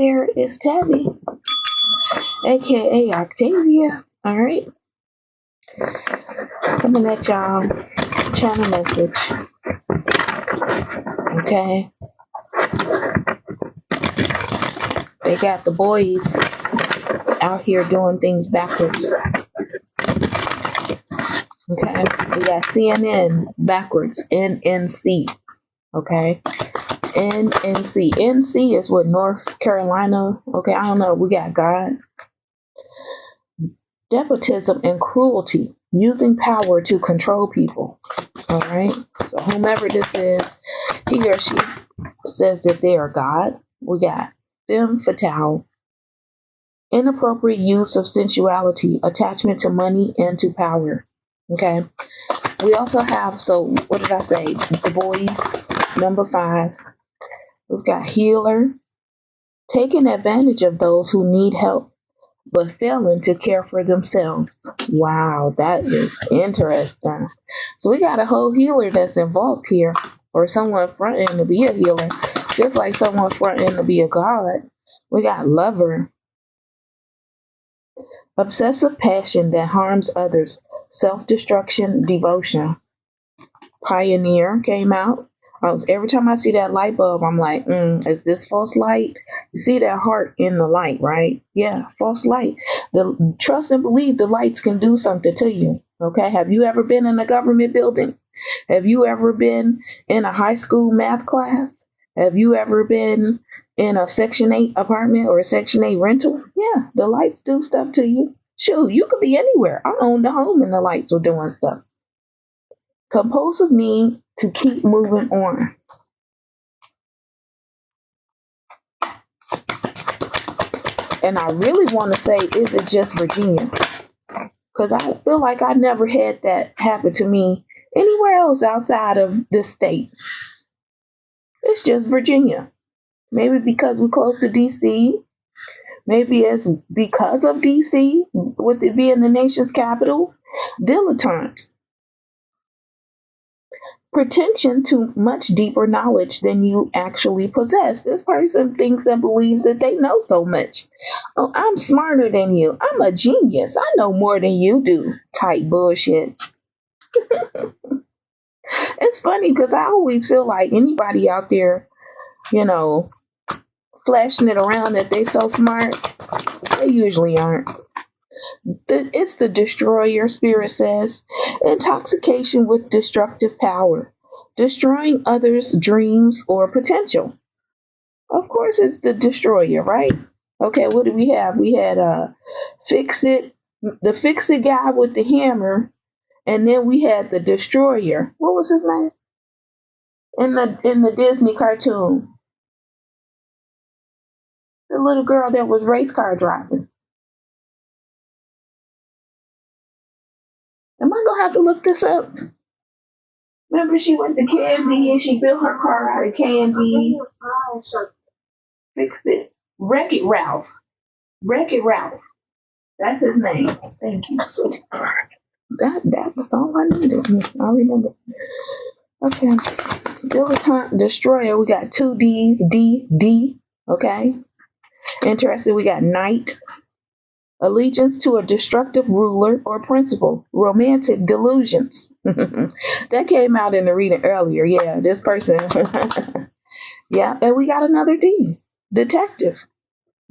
there is Tabby, aka Octavia. Alright. Coming at y'all. Channel message. Okay. They got the boys out here doing things backwards. Okay. We got CNN backwards. NNC. Okay. NNC. NC is what, North Carolina? Okay, I don't know. We got God. Despotism and cruelty. Using power to control people. Alright? So whomever this is, he or she says that they are God. We got femme fatale. Inappropriate use of sensuality. Attachment to money and to power. Okay? We also have, so what did I say? The boys, number 5. We've got healer. Taking advantage of those who need help, but failing to care for themselves. Wow, that is interesting. So we got a whole healer that's involved here, or someone fronting to be a healer, just like someone fronting to be a god. We got lover. Obsessive passion that harms others. Self-destruction, devotion. Pioneer came out. Every time I see that light bulb, I'm like, is this false light? You see that heart in the light, right? Yeah, false light. Trust and believe the lights can do something to you. Okay, have you ever been in a government building? Have you ever been in a high school math class? Have you ever been in a Section 8 apartment or a Section 8 rental? Yeah, the lights do stuff to you. Shoot, you could be anywhere. I owned a home and the lights were doing stuff. Compulsive need to keep moving on. And I really want to say, is it just Virginia? Because I feel like I never had that happen to me anywhere else outside of this state. It's just Virginia. Maybe because we're close to D.C. Maybe it's because of D.C., with it being the nation's capital. Dilettante. Pretension to much deeper knowledge than you actually possess. This person thinks and believes that they know so much. Oh, I'm smarter than you. I'm a genius. I know more than you do. Type bullshit. It's funny because I always feel like anybody out there, flashing it around that they so smart, they usually aren't. It's the destroyer, spirit says. Intoxication with destructive power. Destroying others' dreams or potential. Of course it's the destroyer, right? Okay, what do we have? We had the fix it guy with the hammer, and then we had the destroyer. What was his name? In the Disney cartoon. The little girl that was race car driving. Am I gonna have to look this up? Remember, she went to Candy and she built her car out of candy. Fix it. Wreck-It Ralph. Wreck-It Ralph. That's his name. Thank you. That was all I needed. I remember. Okay. Dilettante Destroyer. We got 2 D's. D. Okay. Interesting. We got Knight. Allegiance to a destructive ruler or principle. Romantic delusions. That came out in the reading earlier. Yeah, this person. Yeah, and we got another D. Detective.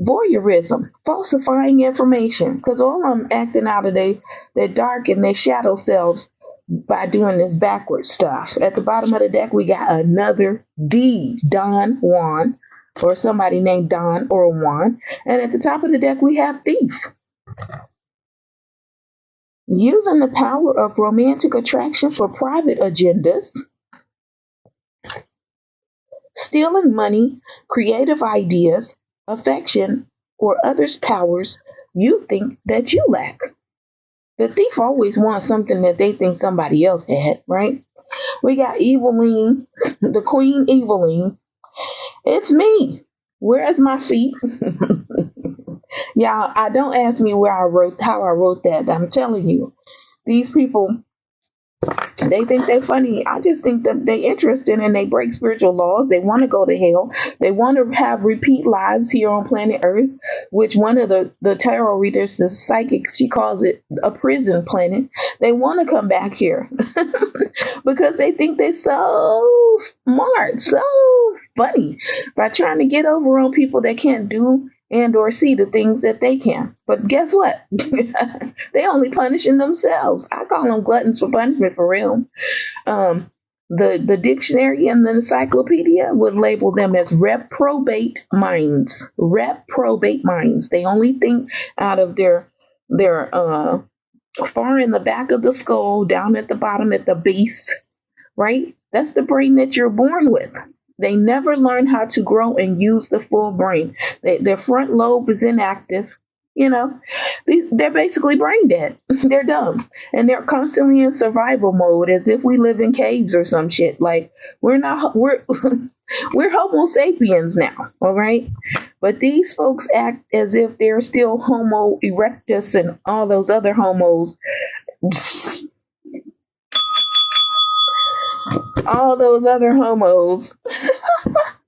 Voyeurism. Falsifying information. Because all of them acting out of their dark and their shadow selves by doing this backwards stuff. At the bottom of the deck, we got another D. Don Juan. Or somebody named Don or Juan. And at the top of the deck, we have Thief. Using the power of romantic attraction for private agendas. Stealing money, creative ideas, affection, or others' powers you think that you lack. The thief always wants something that they think somebody else had, right? We got Eveline, the Queen Eveline. It's me. Where's my feet? Y'all, don't ask me how I wrote that. I'm telling you, these people They think they're funny. I just think that they interested and they break spiritual laws. They want to go to hell. They want to have repeat lives here on planet Earth, which one of the tarot readers, the psychic, she calls it a prison planet. They want to come back here because they think they're so smart, so funny by trying to get over on people that can't do and or see the things that they can. But guess what? They only punishing themselves. I call them gluttons for punishment for real. The dictionary and the encyclopedia would label them as reprobate minds. Reprobate minds. They only think out of their far in the back of the skull, down at the bottom at the base, right? That's the brain that you're born with. They never learn how to grow and use the full brain. Their front lobe is inactive. You know, they're basically brain dead. They're dumb. And they're constantly in survival mode as if we live in caves or some shit. Like, we're we're Homo sapiens now, all right? But these folks act as if they're still Homo erectus and all those other homos. All those other homos.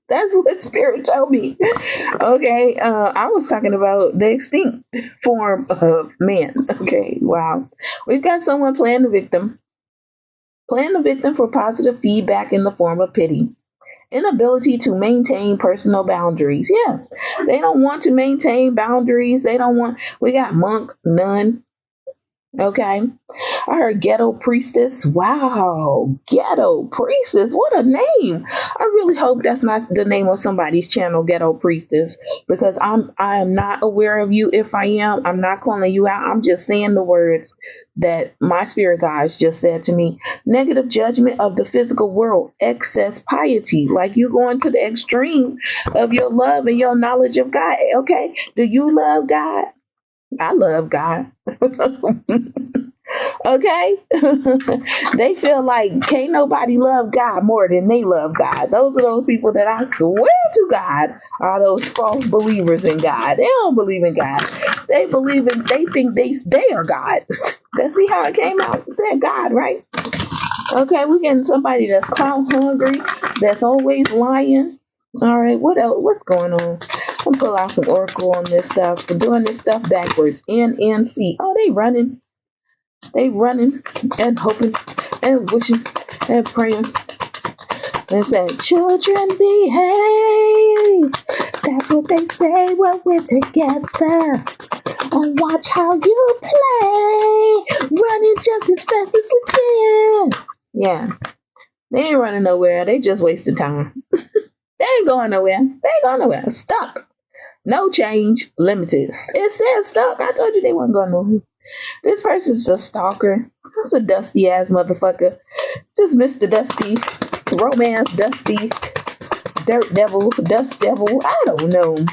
That's what spirit told me. Okay, I was talking about the extinct form of man. Okay, wow. We've got someone playing the victim. Playing the victim for positive feedback in the form of pity. Inability to maintain personal boundaries. Yeah, they don't want to maintain boundaries. We got monk, nun. Okay. I heard ghetto priestess. Wow. Ghetto priestess. What a name. I really hope that's not the name of somebody's channel, ghetto priestess, because I am not aware of you. If I am, I'm not calling you out. I'm just saying the words that my spirit guides just said to me. Negative judgment of the physical world, excess piety, like you going to the extreme of your love and your knowledge of God. Okay. Do you love God? I love God. Okay? They feel like can't nobody love God more than they love God. Those are those people that I swear to God are those false believers in God. They don't believe in God. They think they are God. Let's see how it came out. It said God, right? Okay, we're getting somebody that's clout hungry, that's always lying. All right, what else? What's going on? I'm pull out some oracle on this stuff. For doing this stuff backwards. NNC. Oh, they running. They running and hoping and wishing and praying. They say, children behave. That's what they say when we're together. And watch how you play. Running just as fast as we can. Yeah. They ain't running nowhere. They just wasting time. They ain't going nowhere. They ain't going nowhere. Stuck. No change. Limited. It says stuck. I told you they weren't going nowhere. This person's a stalker. That's a dusty ass motherfucker. Just Mr. Dusty. Romance Dusty. Dirt devil. Dust devil. I don't know.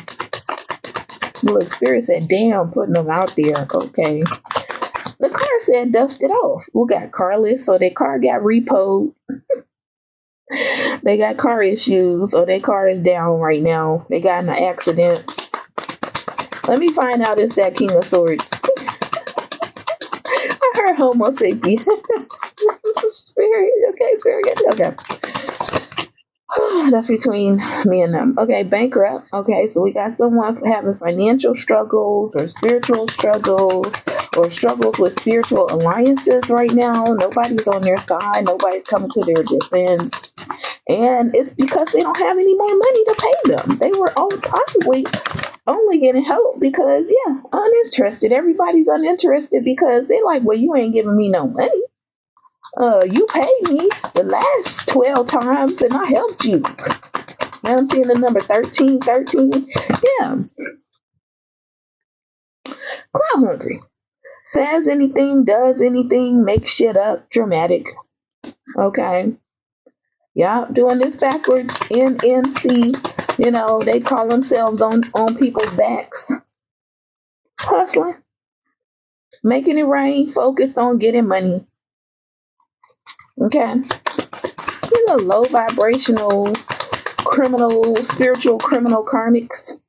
Look, spirit said, damn, putting them out there. Okay. The car said dust it off. We got carless, so their car got repoed. They got car issues, or their car is down right now. They got in an accident. Let me find out if that King of Swords. I heard Homo sapien. Spirit. Okay, spirit. Okay. That's between me and them. Okay, bankrupt. Okay, so we got someone having financial struggles or spiritual struggles or struggles with spiritual alliances right now. Nobody's on their side. Nobody's coming to their defense. And it's because they don't have any more money to pay them. They were all possibly only getting help because, yeah, uninterested. Everybody's uninterested because they're like, well, you ain't giving me no money. You paid me the last 12 times and I helped you. Now I'm seeing the number 13. Yeah. Cloud hungry. Says anything, does anything, makes shit up, dramatic. Okay. Y'all doing this backwards. NNC. You know, they call themselves on people's backs. Hustling. Making it rain, focused on getting money. Okay. These are low vibrational criminal, spiritual criminal karmics.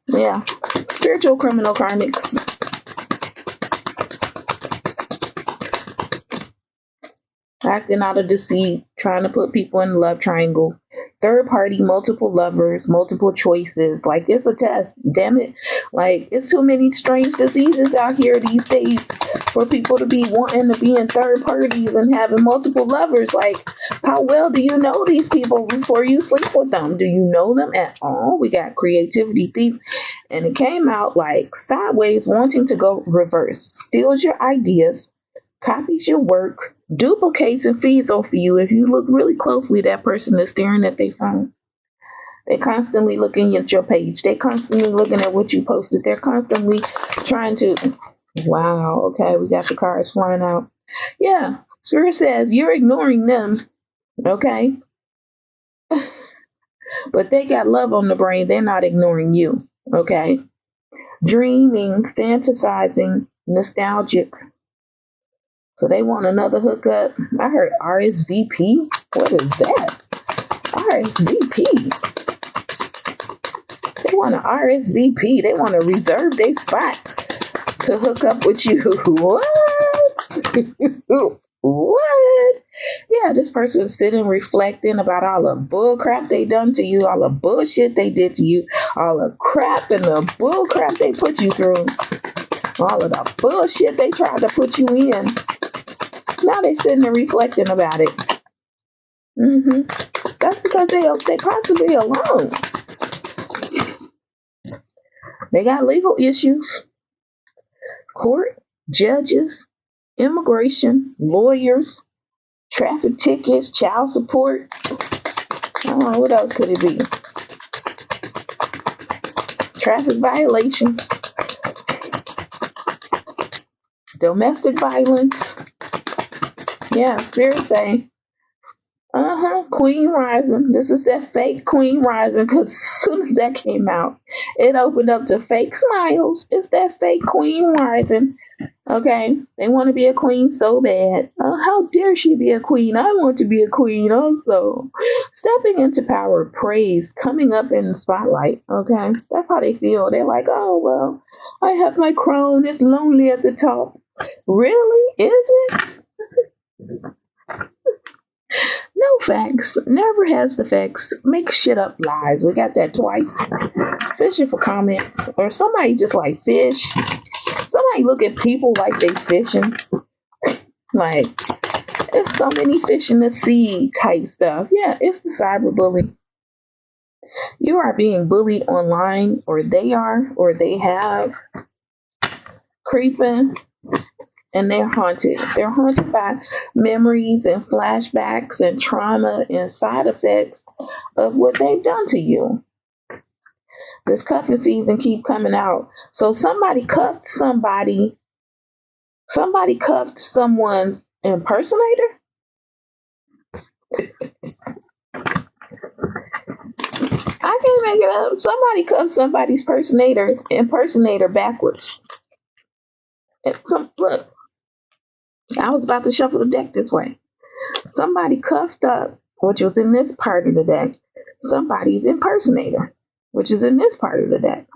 Yeah. Spiritual criminal karmics. acting out of deceit, trying to put people in the love triangle. Third party, multiple lovers, multiple choices. Like, it's a test. Damn it. Like, it's too many strange diseases out here these days for people to be wanting to be in third parties and having multiple lovers. Like, how well do you know these people before you sleep with them? Do you know them at all? We got creativity thief, and it came out like sideways, wanting to go reverse, steals your ideas, copies your work, duplicates and feeds off of you. If you look really closely, that person is staring at their phone. They're constantly looking at your page. They're constantly looking at what you posted. They're constantly trying to, wow, okay, we got the cards flying out. Yeah, Spirit says you're ignoring them, okay? But they got love on the brain. They're not ignoring you, okay? Dreaming, fantasizing, nostalgic. So they want another hookup. I heard RSVP. What is that? RSVP. They want to RSVP. They want to reserve their spot to hook up with you. What? What? Yeah, this person's sitting reflecting about all the bull crap they done to you, all the bullshit they did to you, all the crap and the bull crap they put you through, all of the bullshit they tried to put you in. Now they sitting there reflecting about it. That's because they possibly alone. They got legal issues, court, judges, immigration, lawyers, traffic tickets, child support. I don't know, what else could it be? Traffic violations, domestic violence. Yeah, Spirit say, Queen Rising. This is that fake Queen Rising, because as soon as that came out, it opened up to fake smiles. It's that fake Queen Rising. Okay, they want to be a queen so bad. Oh, how dare she be a queen? I want to be a queen also. Stepping into power, praise, coming up in the spotlight. Okay, that's how they feel. They're like, oh, well, I have my crown. It's lonely at the top. Really? Is it? No facts. Never has the facts. Make shit up lies. We got that twice. Fishing for comments. Or somebody just like fish. Somebody look at people like they fishing. Like, there's so many fish in the sea type stuff. Yeah, it's the cyberbully. You are being bullied online, or they are, or they have. Creeping. And they're haunted. They're haunted by memories and flashbacks and trauma and side effects of what they've done to you. This cuffing season keep coming out. So somebody cuffed somebody. Somebody cuffed someone's impersonator. I can't make it up. Somebody cuffed somebody's impersonator backwards. Look. I was about to shuffle the deck this way. Somebody cuffed up, which was in this part of the deck, somebody's impersonator, which is in this part of the deck.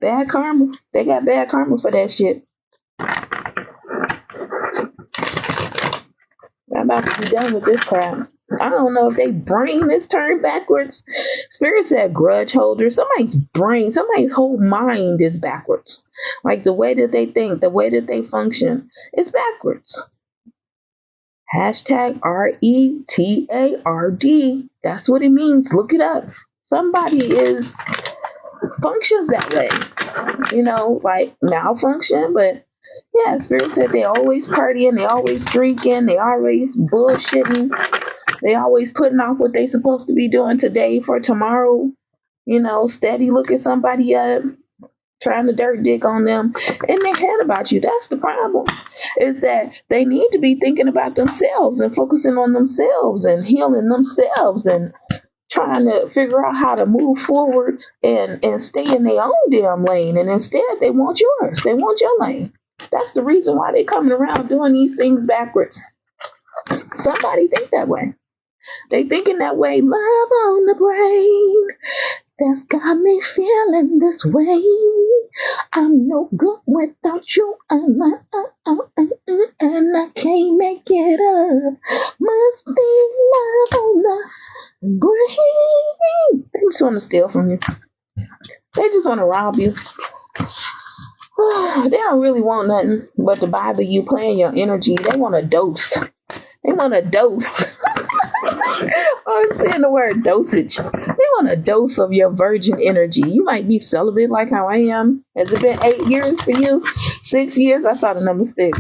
Bad karma. They got bad karma for that shit. I'm about to be done with this crap. I don't know if they brain this turned backwards. Spirit said grudge holder. Somebody's brain, somebody's whole mind is backwards. Like the way that they think, the way that they function, it's backwards. Hashtag RETARD. That's what it means. Look it up. Somebody functions that way. You know, like malfunction, but yeah, Spirit said they always partying, they always drinking, they always bullshitting. They always putting off what they supposed to be doing today for tomorrow. You know, steady looking somebody up, trying to dirt dig on them in their head about you. That's the problem, is that they need to be thinking about themselves and focusing on themselves and healing themselves and trying to figure out how to move forward and stay in their own damn lane. And instead, they want yours. They want your lane. That's the reason why they coming around doing these things backwards. Somebody think that way. They thinking that way. Love on the brain. That's got me feeling this way. I'm no good without you. And I can't make it up. Must be love on the green. They just want to steal from you. They just want to rob you. They don't really want nothing but to bother you, playing your energy. They want a dose. They want a dose. I'm saying the word dosage. They want a dose of your virgin energy. You might be celibate like how I am. Has it been 8 years for you? 6 years? I saw the number 6.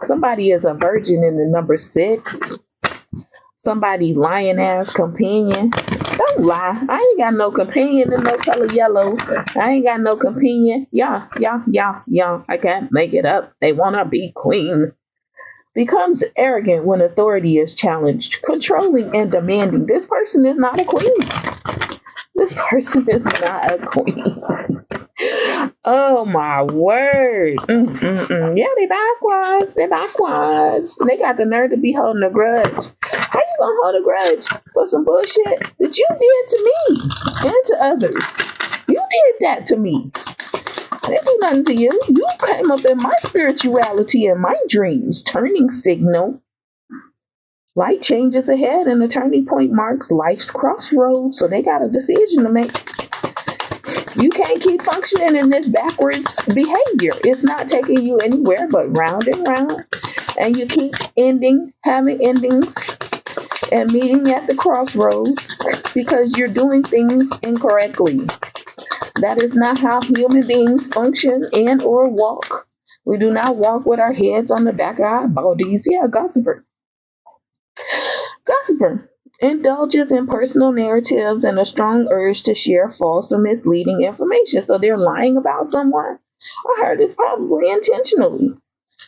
Somebody is a virgin in the number 6. Somebody lying ass companion. Don't lie. I ain't got no companion in no color yellow. I ain't got no companion. Yeah. I can't make it up. They want to be queen. Becomes arrogant when authority is challenged, controlling and demanding. This person is not a queen. This person is not a queen. Oh my word. Yeah, they backwards. They backwards. They got the nerve to be holding a grudge. How you gonna hold a grudge for some bullshit that you did to me and to others? You did that to me. I didn't do nothing to you. You came up in my spirituality and my dreams. Turning signal. Light changes ahead and the turning point marks life's crossroads. So they got a decision to make. You can't keep functioning in this backwards behavior. It's not taking you anywhere but round and round. And you keep having endings and meeting at the crossroads because you're doing things incorrectly. That is not how human beings function and or walk. We do not walk with our heads on the back of our bodies. Yeah, gossiper. Gossiper indulges in personal narratives and a strong urge to share false or misleading information. So they're lying about someone. I heard it's probably intentionally.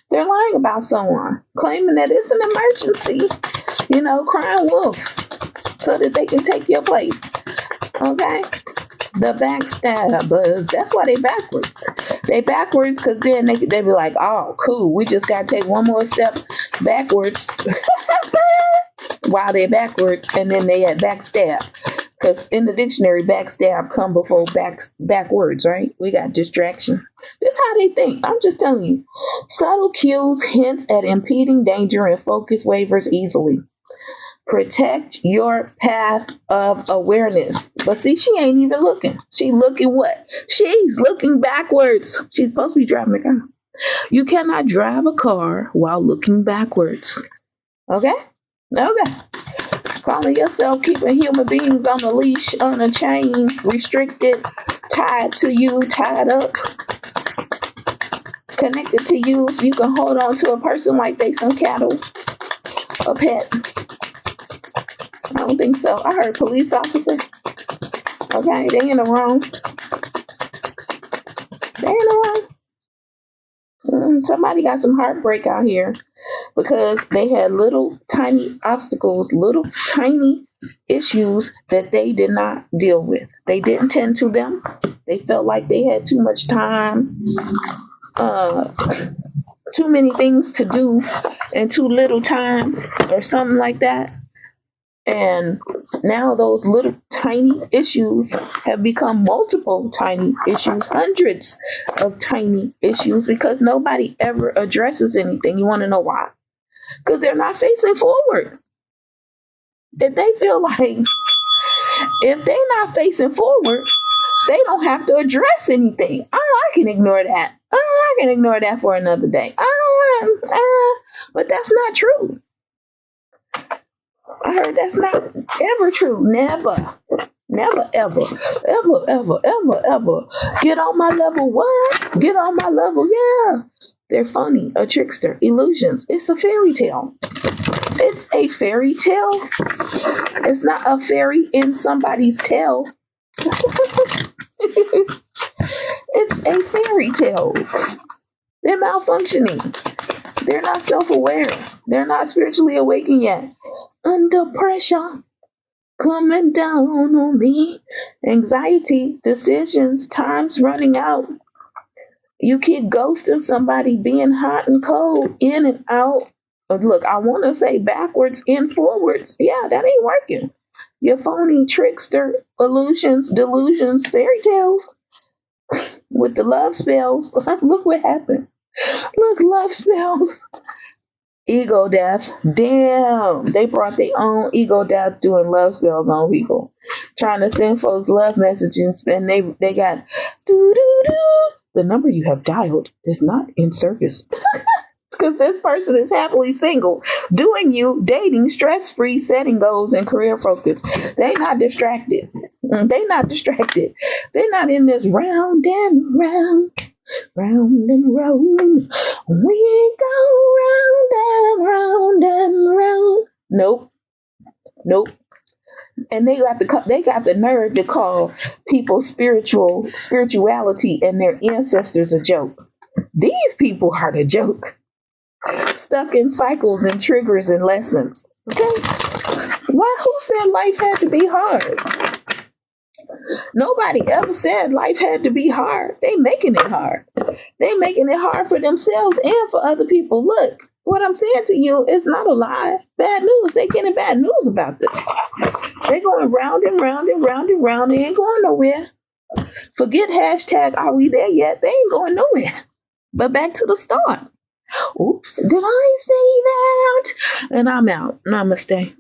They're lying about someone, claiming that it's an emergency, crying wolf, so that they can take your place. Okay? The backstabbers. That's why they backwards. They backwards because then they be like, oh, cool. We just got to take one more step backwards while they're backwards. And then they had backstab. Because in the dictionary, backstab come before backwards, right? We got distraction. That's how they think. I'm just telling you. Subtle cues, hints at impeding danger, and focus wavers easily. Protect your path of awareness. But see, she ain't even looking. She looking what? She's looking backwards. She's supposed to be driving a car. You cannot drive a car while looking backwards. Okay? Okay. Calling yourself keeping human beings on a leash, on a chain, restricted, tied to you, tied up, connected to you so you can hold on to a person like they some cattle, a pet. I don't think so. I heard police officer. Okay, they in the wrong. They in the wrong. Somebody got some heartbreak out here because they had little tiny obstacles, little tiny issues that they did not deal with. They didn't tend to them. They felt like they had too much time, too many things to do, and too little time, or something like that. And now those little tiny issues have become multiple tiny issues, hundreds of tiny issues, because nobody ever addresses anything. You want to know why? Because they're not facing forward. If they feel like if they're not facing forward, they don't have to address anything. Oh, I can ignore that. Oh, I can ignore that for another day. But that's not true. I heard that's not ever true. Never, ever. Get on my level. What? Get on my level. Yeah. They're funny, a trickster, illusions. It's a fairy tale. It's a fairy tale. It's not a fairy in somebody's tail. It's a fairy tale. They're malfunctioning. They're not self-aware. They're not spiritually awakened yet. Under pressure, coming down on me. Anxiety, decisions, time's running out. You keep ghosting somebody, being hot and cold, in and out. Look, I want to say backwards and forwards. Yeah, that ain't working. Your phony trickster, illusions, delusions, fairy tales. with the love spells. Look what happened. Look, love spells. Ego death. Damn. They brought their own ego death doing love spells on people. Trying to send folks love messages and they got doo doo doo. The number you have dialed is not in service. Because this person is happily single, doing you, dating, stress-free, setting goals, and career focused. They not distracted. They not distracted. They're not in this round and round, round and round. We go round and round and round. Nope, nope. And they got the nerve to call people spirituality and their ancestors a joke. These people are the joke. Stuck in cycles and triggers and lessons. Okay? Why? Who said life had to be hard? Nobody ever said life had to be hard. They making it hard. They making it hard for themselves and for other people. Look, what I'm saying to you is not a lie. Bad news. They getting bad news about this. They going round and round and round and round. They ain't going nowhere. Forget hashtag are we there yet? They ain't going nowhere. But back to the start. Oops, did I say that? And I'm out. Namaste.